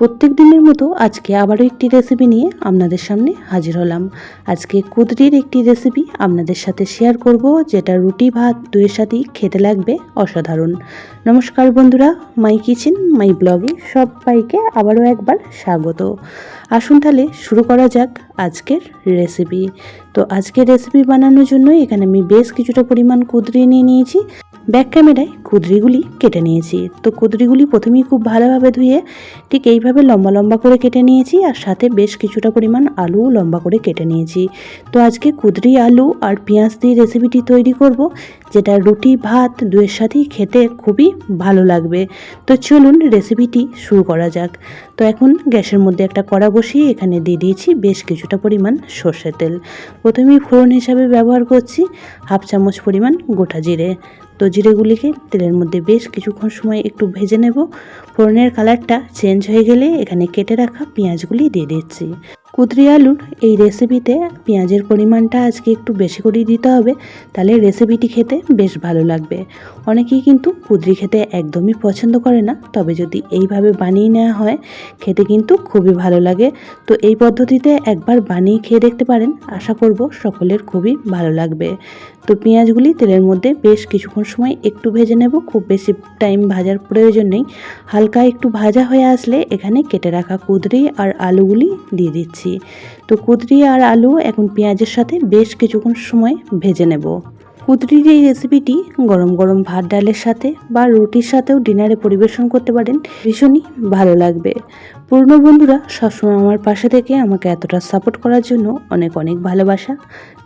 প্রত্যেক দিনের মতো আজকে আবারও একটি রেসিপি নিয়ে আপনাদের সামনে হাজির হলাম। আজকে কুদরির একটি রেসিপি আপনাদের সাথে শেয়ার করব, যেটা রুটি ভাত দুয়ের সাথেই খেতে লাগবে অসাধারণ। নমস্কার বন্ধুরা, মাই কিচেন মাই ব্লগে সবাইকে আবারও একবার স্বাগত। আসুন তাহলে শুরু করা যাক আজকের রেসিপি। তো আজকের রেসিপি বানানোর জন্য এখানে আমি বেশ কিছুটা পরিমাণ কুদরি নিয়ে নিয়েছি। ব্যাক ক্যামেরায় কুদরিগুলি কেটে নিয়েছি। তো কুদরিগুলি প্রথমেই খুব ভালোভাবে ধুয়ে ঠিক এইভাবে লম্বা লম্বা করে কেটে নিয়েছি, আর সাথে বেশ কিছুটা পরিমাণ আলু লম্বা করে কেটে নিয়েছি। তো আজকে কুদরি আলু আর পেঁয়াজ দিয়ে রেসিপিটি তৈরি করব, যেটা রুটি ভাত দুয়ের সাথেই খেতে খুবই ভালো লাগবে। তো চলুন রেসিপিটি শুরু করা যাক। তো এখন গ্যাসের মধ্যে একটা কড়া বসিয়ে এখানে দিয়ে দিয়েছি বেশ কিছুটা পরিমাণ সর্ষের তেল। প্রথমেই ফোড়ন হিসাবে ব্যবহার করছি হাফ চামচ পরিমাণ গোটা জিরে। তো জিরেগুলিকে তেলের মধ্যে বেশ কিছুক্ষণ সময় একটু ভেজে নেব। ফোড়নের কালারটা চেঞ্জ হয়ে গেলে এখানে কেটে রাখা পেঁয়াজগুলি দিয়ে দিচ্ছি। কুদরি আলুর এই রেসিপিতে পেঁয়াজের পরিমাণটা আজকে একটু বেশি করেই দিতে হবে, তাহলে রেসিপিটি খেতে বেশ ভালো লাগবে। অনেকেই কিন্তু কুদরি খেতে একদমই পছন্দ করে না, তবে যদি এইভাবে বানিয়ে নেওয়া হয় খেতে কিন্তু খুবই ভালো লাগে। তো এই পদ্ধতিতে একবার বানিয়ে খেয়ে দেখতে পারেন, আশা করব সকলের খুবই ভালো লাগবে। তো পেঁয়াজগুলি তেলের মধ্যে বেশ কিছুক্ষণ সময় একটু ভেজে নেব, খুব বেশি টাইম ভাজার প্রয়োজন নেই। হালকা একটু ভাজা হয়ে আসলে এখানে কেটে রাখা কুদরি আর আলুগুলি দিয়ে দিচ্ছি। তো কুদরি আর আলু এখন পেঁয়াজের সাথে বেশ কিছুক্ষণ সময় ভেজে নেব। কুদরির এই রেসিপিটি গরম গরম ভাত ডালের সাথে বা রুটির সাথেও ডিনারে পরিবেশন করতে পারেন, ভীষণই ভালো লাগবে। পুরনো বন্ধুরা সবসময় আমার পাশে থেকে আমাকে এতটা সাপোর্ট করার জন্য অনেক অনেক ভালোবাসা।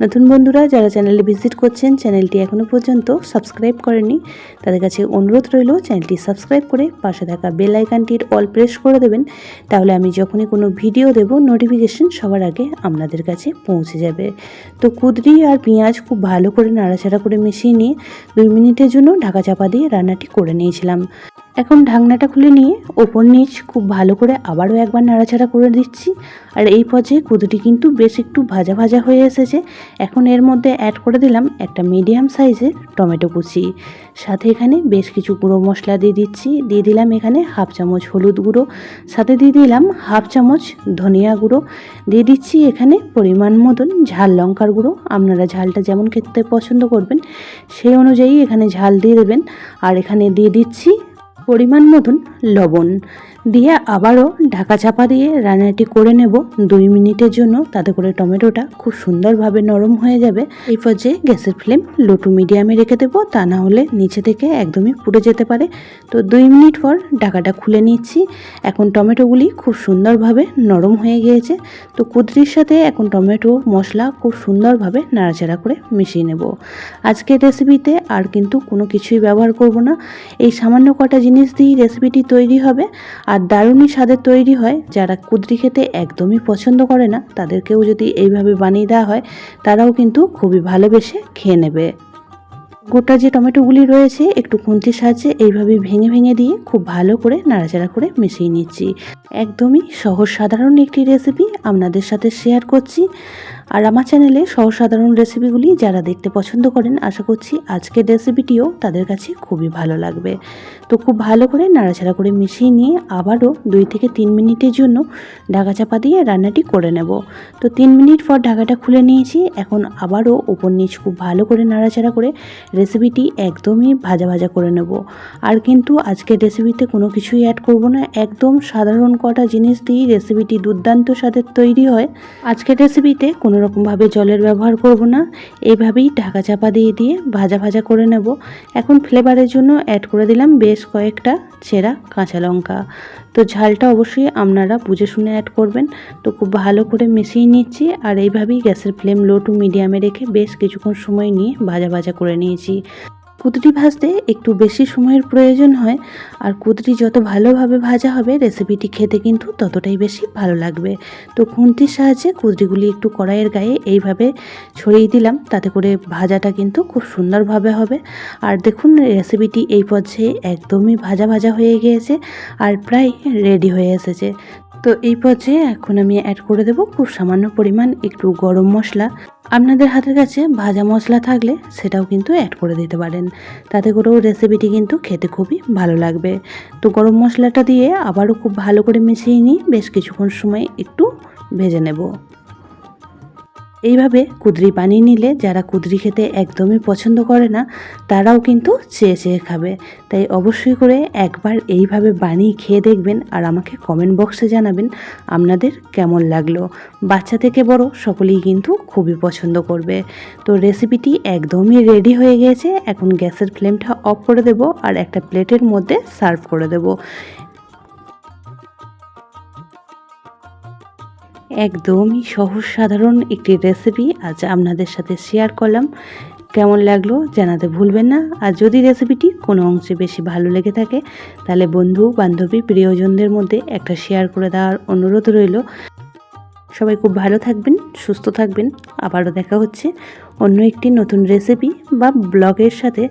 নতুন বন্ধুরা যারা চ্যানেলে ভিজিট করছেন, চ্যানেলটি এখনও পর্যন্ত সাবস্ক্রাইব করেননি, তাদের কাছে অনুরোধ রইল চ্যানেলটি সাবস্ক্রাইব করে পাশে থাকা বেল আইকনটির অল প্রেস করে দেবেন। তাহলে আমি যখনই কোনো ভিডিও দেব নোটিফিকেশন সবার আগে আপনাদের কাছে পৌঁছে যাবে। তো কুদরি আর পেঁয়াজ খুব ভালো করে নাড়াচাড়া করে মিশিয়ে নিয়ে 2 মিনিটের জন্য ঢাকা চাপা দিয়ে রান্নাটি করে নিয়েছিলাম। এখন ঢাকনাটা খুলে নিয়ে ওপর নিচ খুব ভালো করে আবারও একবার নাড়াচাড়া করে দিচ্ছি। আর এই পর্যায়ে কুদরি কিন্তু বেশ একটু ভাজা ভাজা হয়ে এসেছে। এখন এর মধ্যে অ্যাড করে দিলাম একটা মিডিয়াম সাইজের টমেটো কুচি। সাথে এখানে বেশ কিছু গুঁড়ো মশলা দিয়ে দিচ্ছি। দিয়ে দিলাম এখানে হাফ চামচ হলুদ গুঁড়ো, সাথে দিয়ে দিলাম হাফ চামচ ধনিয়া গুঁড়ো, দিয়ে দিচ্ছি এখানে পরিমাণ মতন ঝাল লঙ্কার গুঁড়ো। আপনারা ঝালটা যেমন খেতে পছন্দ করবেন সেই অনুযায়ী এখানে ঝাল দিয়ে দেবেন। আর এখানে দিয়ে দিচ্ছি পরিমাণ মতন লবণ, দিয়ে আবারও ঢাকা চাপা দিয়ে রান্নাটি করে নেব 2 মিনিটের জন্য। তাতে করে টমেটোটা খুব সুন্দরভাবে নরম হয়ে যাবে। এই পর্যায়ে গ্যাসের ফ্লেম লো টু মিডিয়ামে রেখে দেবো, তা না হলে নিচে থেকে একদমই পুড়ে যেতে পারে। তো 2 মিনিট পর ঢাকাটা খুলে নিচ্ছি। এখন টমেটোগুলি খুব সুন্দরভাবে নরম হয়ে গিয়েছে। তো কুদরির সাথে এখন টমেটো মশলা খুব সুন্দরভাবে নাড়াচাড়া করে মিশিয়ে নেব। আজকের রেসিপিতে আর কিন্তু কোনো কিছুই ব্যবহার করব না, এই সামান্য কটা জিনিস দিয়েই রেসিপিটি তৈরি হবে। আর দারুণই স্বাদের তৈরি হয়। যারা কুদরি খেতে একদমই পছন্দ করে না তাদেরকেও যদি এইভাবে বানিয়ে দেওয়া হয়, তারাও কিন্তু খুবই ভালোবেসে খেয়ে নেবে। গোটা যে টমেটোগুলি রয়েছে একটু খুন্তির সাহায্যে এইভাবে ভেঙে ভেঙে দিয়ে খুব ভালো করে নাড়াচাড়া করে মিশিয়ে নিচ্ছি। একদমই সহজ সাধারণ একটি রেসিপি আপনাদের সাথে শেয়ার করছি। আর আমার চ্যানেলে সহজ সাধারণ রেসিপিগুলি যারা দেখতে পছন্দ করেন, আশা করছি আজকের রেসিপিটিও তাদের কাছে খুবই ভালো লাগবে। তো খুব ভালো করে নাড়াচাড়া করে মিশিয়ে নিয়ে আবারও 2 থেকে 3 মিনিটের জন্য ঢাকা চাপা দিয়ে রান্নাটি করে নেব। তো 3 মিনিট পর ঢাকাটা খুলে নিয়েছি। এখন আবারও ওপর নিচ খুব ভালো করে নাড়াচাড়া করে রেসিপিটি একদমই ভাজা ভাজা করে নেব। আর কিন্তু আজকের রেসিপিতে কোনো কিছুই অ্যাড করব না, একদম সাধারণ কটা জিনিস দিয়েই রেসিপিটি দুর্দান্ত স্বাদের তৈরি হয়। আজকের রেসিপিতে কোনো রকমভাবে জলের ব্যবহার করব না, এইভাবেই ঢাকা চাপা দিয়ে দিয়ে ভাজা ভাজা করে নেব। এখন ফ্লেভারের জন্য অ্যাড করে দিলাম বেশ কয়েকটা ছেঁড়া কাঁচা লঙ্কা। তো ঝালটা অবশ্যই আপনারা বুঝে শুনে অ্যাড করবেন। তো খুব ভালো করে মিশিয়ে নিচ্ছি। আর এইভাবেই গ্যাসের ফ্লেম লো টু মিডিয়ামে রেখে বেশ কিছুক্ষণ সময় নিয়ে ভাজা ভাজা করে নিয়েছি। কুদরি ভাজতে একটু বেশি সময়ের প্রয়োজন হয়, আর কুদরি যত ভালোভাবে ভাজা হবে রেসিপিটি খেতে কিন্তু ততটাই বেশি ভালো লাগবে। তো খুন্তির সাহায্যে কুদরিগুলি একটু কড়াইয়ের গায়ে এইভাবে ছড়িয়ে দিলাম, তাতে করে ভাজাটা কিন্তু খুব সুন্দরভাবে হবে। আর দেখুন রেসিপিটি এই পর্যায়ে একদমই ভাজা ভাজা হয়ে গিয়েছে আর প্রায় রেডি হয়ে এসেছে। তো এই পর্যায়ে এখন আমি অ্যাড করে দেব খুব সামান্য পরিমাণ একটু গরম মশলা। আপনাদের হাতের কাছে ভাজা মশলা থাকলে সেটাও কিন্তু অ্যাড করে দিতে পারেন, তাতে করেও রেসিপিটি কিন্তু খেতে খুবই ভালো লাগবে। তো গরম মশলাটা দিয়ে আবারও খুব ভালো করে মিশিয়ে নিয়ে বেশ কিছুক্ষণ সময় একটু ভেজে নেব। এইভাবে কুদরি বানিয়ে নিলে যারা কুদরি খেতে একদমই পছন্দ করে না তারাও কিন্তু চেয়ে চেয়ে খাবে। তাই অবশ্যই করে একবার এইভাবে বানিয়ে খেয়ে দেখবেন আর আমাকে কমেন্ট বক্সে জানাবেন আপনাদের কেমন লাগলো। বাচ্চা থেকে বড় সকলেই কিন্তু খুবই পছন্দ করবে। তো রেসিপিটি একদমই রেডি হয়ে গিয়েছে। এখন গ্যাসের ফ্লেমটা অফ করে দেব আর একটা প্লেটের মধ্যে সার্ভ করে দেব। একদমই সহজ সাধারণ একটি রেসিপি আজ আপনাদের সাথে শেয়ার করলাম। কেমন লাগলো জানাতে ভুলবেন না। আর যদি রেসিপিটি কোনো অংশে বেশি ভালো লেগে থাকে তাহলে বন্ধু বান্ধবী প্রিয়জনদের মধ্যে একটা শেয়ার করে দেওয়ার অনুরোধ রইল। সবাই খুব ভালো থাকবেন, সুস্থ থাকবেন। আবারও দেখা হচ্ছে অন্য একটি নতুন রেসিপি বা ব্লগের সাথে।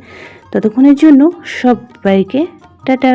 ততক্ষণের জন্য সবাইকে টাটা।